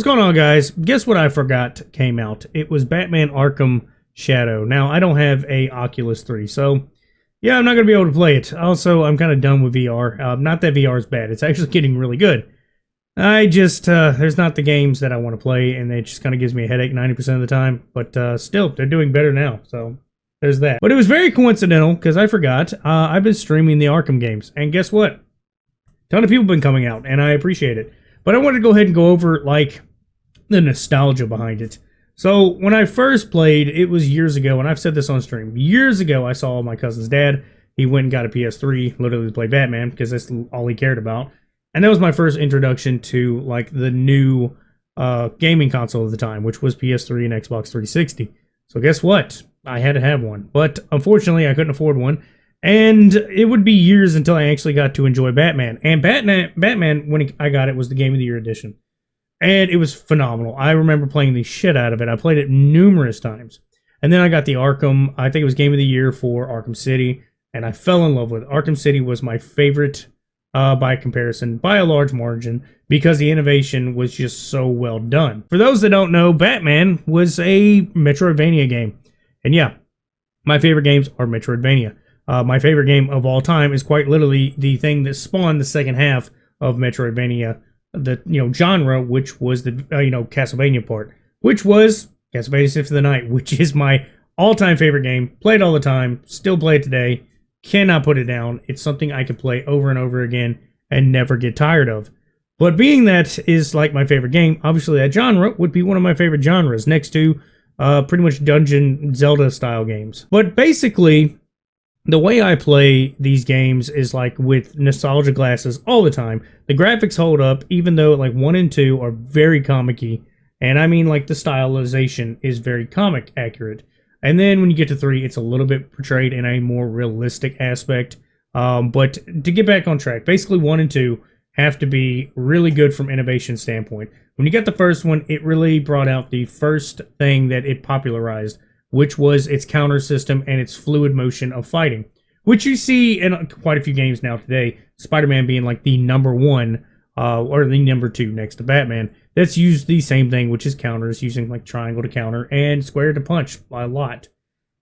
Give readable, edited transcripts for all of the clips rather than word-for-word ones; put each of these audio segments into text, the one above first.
What's going on, guys? Guess what I forgot came out? It was Batman Arkham Shadow. Now, I don't have a Oculus 3, so yeah, I'm not going to be able to play it. Also, I'm kind of done with VR. Not that VR is bad. It's actually getting really good. I just, there's not the games that I want to play, and it just kind of gives me a headache 90% of the time. But still, they're doing better now, so there's that. But it was very coincidental, because I forgot. I've been streaming the Arkham games, and guess what? A ton of people have been coming out, and I appreciate it. But I wanted to go ahead and go over, like, the nostalgia behind it. So, when I first played, it was years ago, and I've said this on stream. Years ago, I saw my cousin's dad. He went and got a PS3, literally to play Batman, because that's all he cared about. And that was my first introduction to, like, the new gaming console of the time, which was PS3 and Xbox 360. So guess what? I had to have one. But, unfortunately, I couldn't afford one. And it would be years until I actually got to enjoy Batman. And Batman, when I got it, was the Game of the Year edition. And it was phenomenal. I remember playing the shit out of it. I played it numerous times. And then I got the Arkham, I think it was Game of the Year for Arkham City. And I fell in love with it. Arkham City was my favorite by comparison, by a large margin, because the innovation was just so well done. For those that don't know, Batman was a Metroidvania game. And yeah, my favorite games are Metroidvania. My favorite game of all time is quite literally the thing that spawned the second half of Metroidvania, the genre, which was the Castlevania part, which was Castlevania Symphony of the Night, which is my all-time favorite game. Played all the time, still play it today. Cannot put it down. It's something I could play over and over again and never get tired of. But being that is like my favorite game, obviously that genre would be one of my favorite genres, next to pretty much Dungeon Zelda style games. But basically, the way I play these games is like with nostalgia glasses all the time. The graphics hold up, even though like 1 and 2 are very comic-y. And I mean, like, the stylization is very comic accurate. And then when you get to 3, it's a little bit portrayed in a more realistic aspect. But to get back on track, basically 1 and 2 have to be really good from innovation standpoint. When you get the first one, it really brought out the first thing that it popularized, which was its counter system and its fluid motion of fighting, which you see in quite a few games now today. Spider-Man being like the number 1, or the number 2 next to Batman. That's used the same thing, which is counters, using like triangle to counter and square to punch a lot,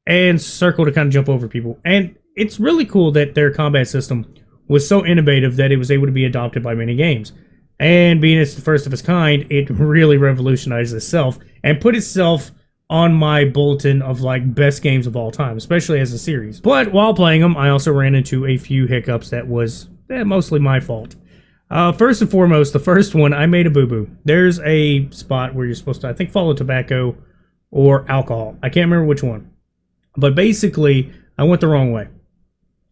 and circle to kind of jump over people. And it's really cool that their combat system was so innovative that it was able to be adopted by many games. And being it's the first of its kind, it really revolutionized itself and put itself on my bulletin of like best games of all time, especially as a series. But while playing them, I also ran into a few hiccups that was mostly my fault. First and foremost, the first one, I made a boo-boo. There's a spot where you're supposed to, I think, follow tobacco or alcohol. I can't remember which one. But basically, I went the wrong way.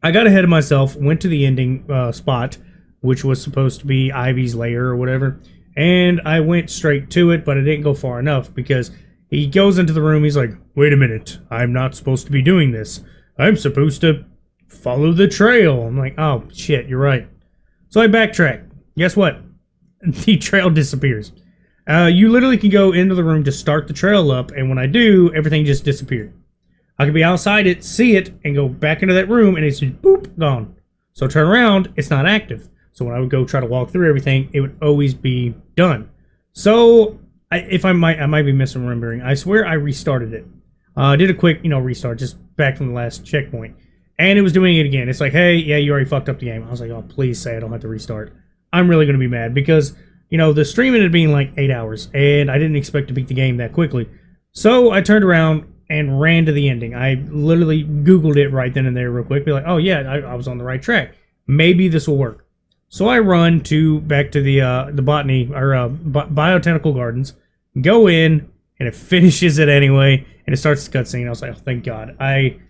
I got ahead of myself, went to the ending spot, which was supposed to be Ivy's lair or whatever, and I went straight to it, but I didn't go far enough because he goes into the room, he's like, wait a minute, I'm not supposed to be doing this. I'm supposed to follow the trail. I'm like, oh, shit, you're right. So I backtrack. Guess what? The trail disappears. You literally can go into the room to start the trail up, and when I do, everything just disappeared. I could be outside it, see it, and go back into that room, and it's just, boop, gone. So turn around, it's not active. So when I would go try to walk through everything, it would always be done. So, I might be misremembering. I swear I restarted it. Did a quick, restart, just back from the last checkpoint. And it was doing it again. It's like, hey, yeah, you already fucked up the game. I was like, oh, please say I don't have to restart. I'm really going to be mad because, the stream ended up being like 8 hours, and I didn't expect to beat the game that quickly. So I turned around and ran to the ending. I literally Googled it right then and there real quick. Be like, oh yeah, I was on the right track. Maybe this will work. So I run back to the botany, or botanical gardens, go in, and it finishes it anyway, and it starts the cutscene. I was like, oh, thank God. I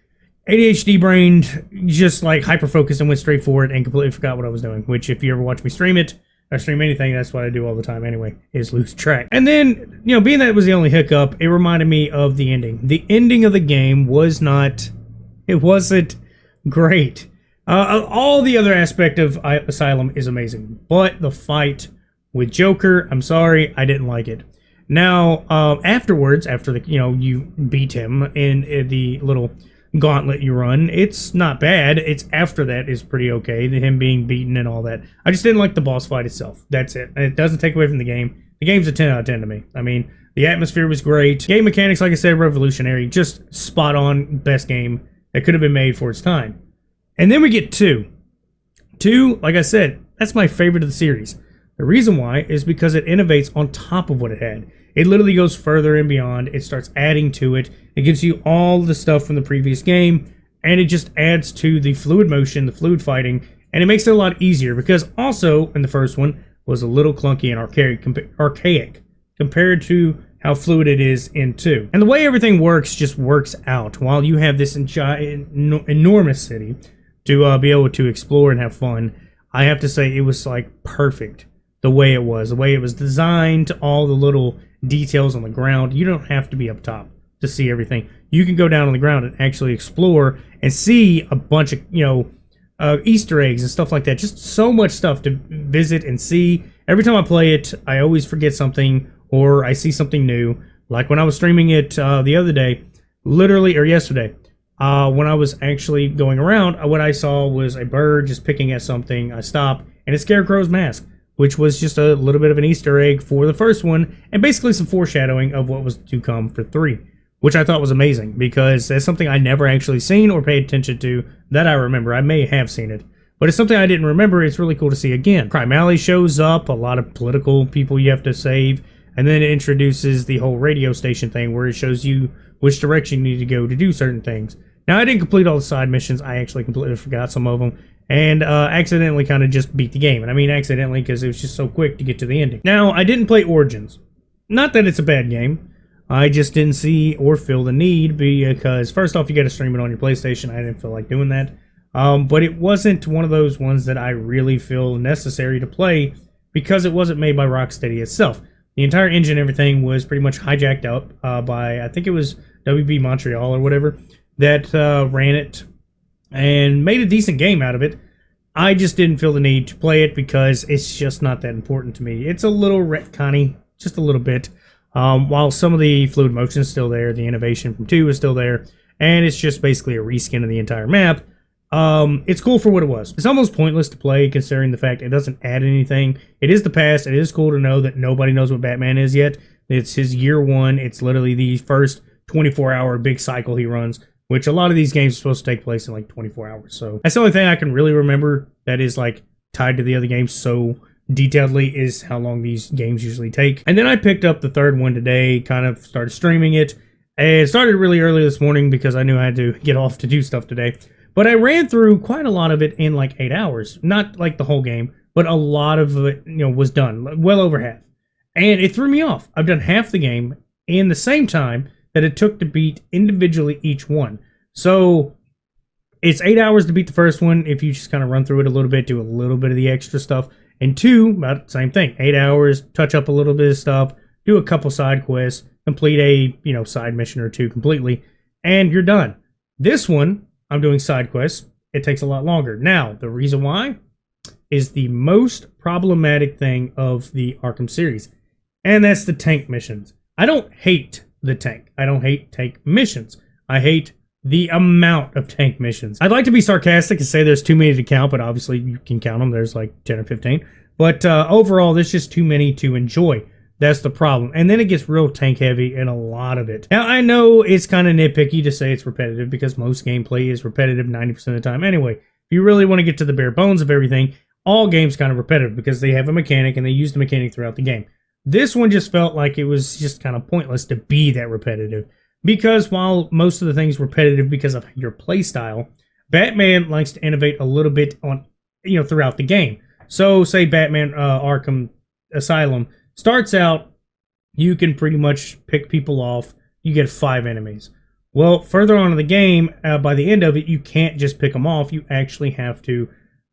ADHD brained, just like hyper focused and went straight for it and completely forgot what I was doing. Which, if you ever watch me stream it, or stream anything, that's what I do all the time anyway, is lose track. And then, being that it was the only hiccup, it reminded me of the ending. The ending of the game wasn't great. All the other aspect of Asylum is amazing, but the fight with Joker, I'm sorry, I didn't like it. Now, afterwards, after you beat him in the little gauntlet you run, it's not bad. It's after that is pretty okay, him being beaten and all that. I just didn't like the boss fight itself. That's it. And it doesn't take away from the game. the game's a 10 out of 10 to me. I mean, the atmosphere was great. Game mechanics, like I said, revolutionary. Just spot on, best game that could have been made for its time. And then we get 2. 2, like I said, that's my favorite of the series. The reason why is because it innovates on top of what it had. It literally goes further and beyond. It starts adding to it. It gives you all the stuff from the previous game, and it just adds to the fluid motion, the fluid fighting, and it makes it a lot easier because also in the first one was a little clunky and archaic compared to how fluid it is in 2. And the way everything works just works out while you have this enormous city to be able to explore and have fun. I have to say it was like perfect the way it was designed, all the little details on the ground. You don't have to be up top to see everything. You can go down on the ground and actually explore and see a bunch of, Easter eggs and stuff like that. Just so much stuff to visit and see. Every time I play it, I always forget something or I see something new. Like when I was streaming it the other day, literally, or yesterday, when I was actually going around, what I saw was a bird just picking at something. I stop, and it's Scarecrow's mask, which was just a little bit of an Easter egg for the first one, and basically some foreshadowing of what was to come for 3, which I thought was amazing, because that's something I never actually seen or paid attention to that I remember. I may have seen it, but it's something I didn't remember. It's really cool to see again. Crime Alley shows up, a lot of political people you have to save, and then it introduces the whole radio station thing where it shows you which direction you need to go to do certain things. Now, I didn't complete all the side missions. I actually completely forgot some of them, and accidentally kind of just beat the game. And I mean accidentally because it was just so quick to get to the ending. Now, I didn't play Origins. Not that it's a bad game. I just didn't see or feel the need because, first off, you got to stream it on your PlayStation. I didn't feel like doing that. But it wasn't one of those ones that I really feel necessary to play because it wasn't made by Rocksteady itself. The entire engine and everything was pretty much hijacked up by, I think it was WB Montreal or whatever, that ran it and made a decent game out of it. I just didn't feel the need to play it because it's just not that important to me. It's a little retconny, just a little bit. While some of the fluid motion is still there, the innovation from 2 is still there, and it's just basically a reskin of the entire map. It's cool for what it was. It's almost pointless to play considering the fact it doesn't add anything. It is the past. It is cool to know that nobody knows what Batman is yet. It's his year 1. It's literally the first 24-hour big cycle he runs, which a lot of these games are supposed to take place in like 24 hours. So that's the only thing I can really remember that is like tied to the other games so detailedly is how long these games usually take. And then I picked up the 3rd one today, kind of started streaming it. And it started really early this morning because I knew I had to get off to do stuff today. But I ran through quite a lot of it in like 8 hours. Not like the whole game, but a lot of it, was done. Well over half. And it threw me off. I've done half the game in the same time that it took to beat individually each one. So it's 8 hours to beat the first one if you just kind of run through it a little bit, do a little bit of the extra stuff. And 2, about the same thing. 8 hours, touch up a little bit of stuff, do a couple side quests, complete a side mission or 2 completely, and you're done. This one, I'm doing side quests. It takes a lot longer. Now, the reason why is the most problematic thing of the Arkham series, and that's the tank missions. I don't hate the tank. I don't hate tank missions. I hate the amount of tank missions. I'd like to be sarcastic and say there's too many to count, but obviously you can count them. There's like 10 or 15. But overall, there's just too many to enjoy. That's the problem. And then it gets real tank heavy in a lot of it. Now, I know it's kind of nitpicky to say it's repetitive because most gameplay is repetitive 90% of the time. Anyway, if you really want to get to the bare bones of everything, all games kind of repetitive because they have a mechanic and they use the mechanic throughout the game. This one just felt like it was just kind of pointless to be that repetitive. Because while most of the things repetitive because of your play style, Batman likes to innovate a little bit on, throughout the game. So say Batman Arkham Asylum starts out, you can pretty much pick people off. You get 5 enemies. Well, further on in the game, by the end of it, you can't just pick them off. You actually have to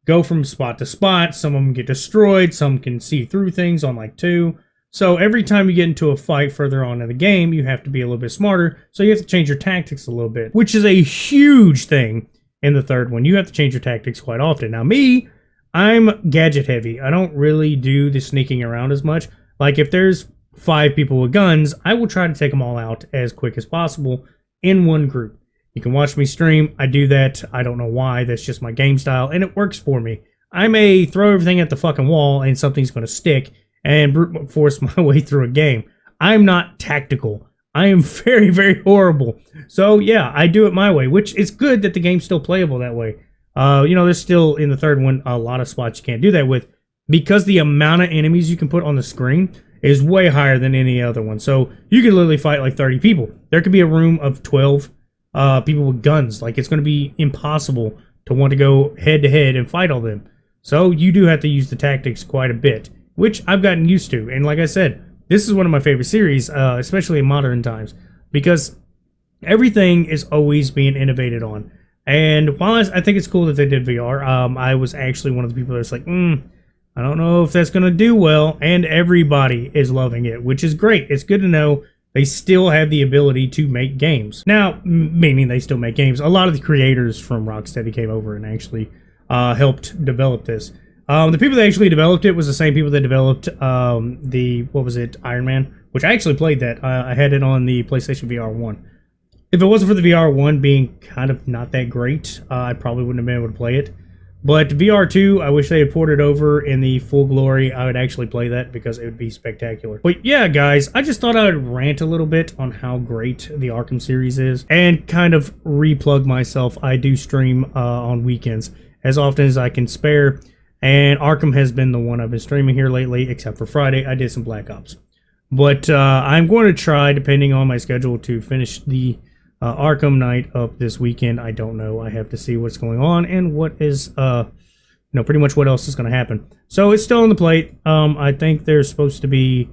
go from spot to spot. Some of them get destroyed. Some can see through things on like 2. So every time you get into a fight further on in the game, you have to be a little bit smarter. So you have to change your tactics a little bit, which is a huge thing in the 3rd one. You have to change your tactics quite often. Now me, I'm gadget heavy. I don't really do the sneaking around as much. Like if there's 5 people with guns, I will try to take them all out as quick as possible in one group. You can watch me stream. I do that. I don't know why. That's just my game style, and it works for me. I may throw everything at the fucking wall, and something's going to stick, and brute force my way through a game. I'm not tactical. I am very, very horrible. So yeah, I do it my way, which is good that the game's still playable that way. There's still, in the third one, a lot of spots you can't do that with, because the amount of enemies you can put on the screen is way higher than any other one. So you could literally fight like 30 people. There could be a room of 12 people with guns. Like, it's going to be impossible to want to go head to head and fight all them. So you do have to use the tactics quite a bit, which I've gotten used to. And like I said, this is one of my favorite series, especially in modern times, because everything is always being innovated on. And while I think it's cool that they did VR, I was actually one of the people that's like, I don't know if that's going to do well. And everybody is loving it, which is great. It's good to know they still have the ability to make games. Now, meaning they still make games. A lot of the creators from Rocksteady came over and actually helped develop this. The people that actually developed it was the same people that developed Iron Man, which I actually played that. I had it on the PlayStation VR 1. If it wasn't for the VR 1 being kind of not that great, I probably wouldn't have been able to play it. But VR 2, I wish they had ported over in the full glory. I would actually play that because it would be spectacular. But yeah, guys, I just thought I would rant a little bit on how great the Arkham series is and kind of replug myself. I do stream on weekends as often as I can spare, and Arkham has been the one I've been streaming here lately, except for Friday. I did some Black Ops. But I'm going to try, depending on my schedule, to finish the Arkham night up this weekend. I don't know. I have to see what's going on and what is, pretty much what else is going to happen. So it's still on the plate. I think there's supposed to be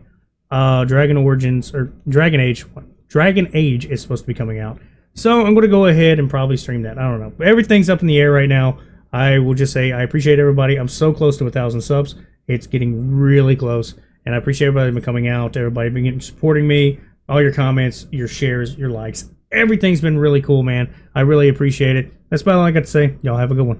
Dragon Age. Dragon Age is supposed to be coming out. So I'm going to go ahead and probably stream that. I don't know. Everything's up in the air right now. I will just say I appreciate everybody. I'm so close to 1,000 subs. It's getting really close. And I appreciate everybody been coming out. Everybody been supporting me. All your comments, your shares, your likes. Everything's been really cool, man. I really appreciate it. That's about all I got to say. Y'all have a good one.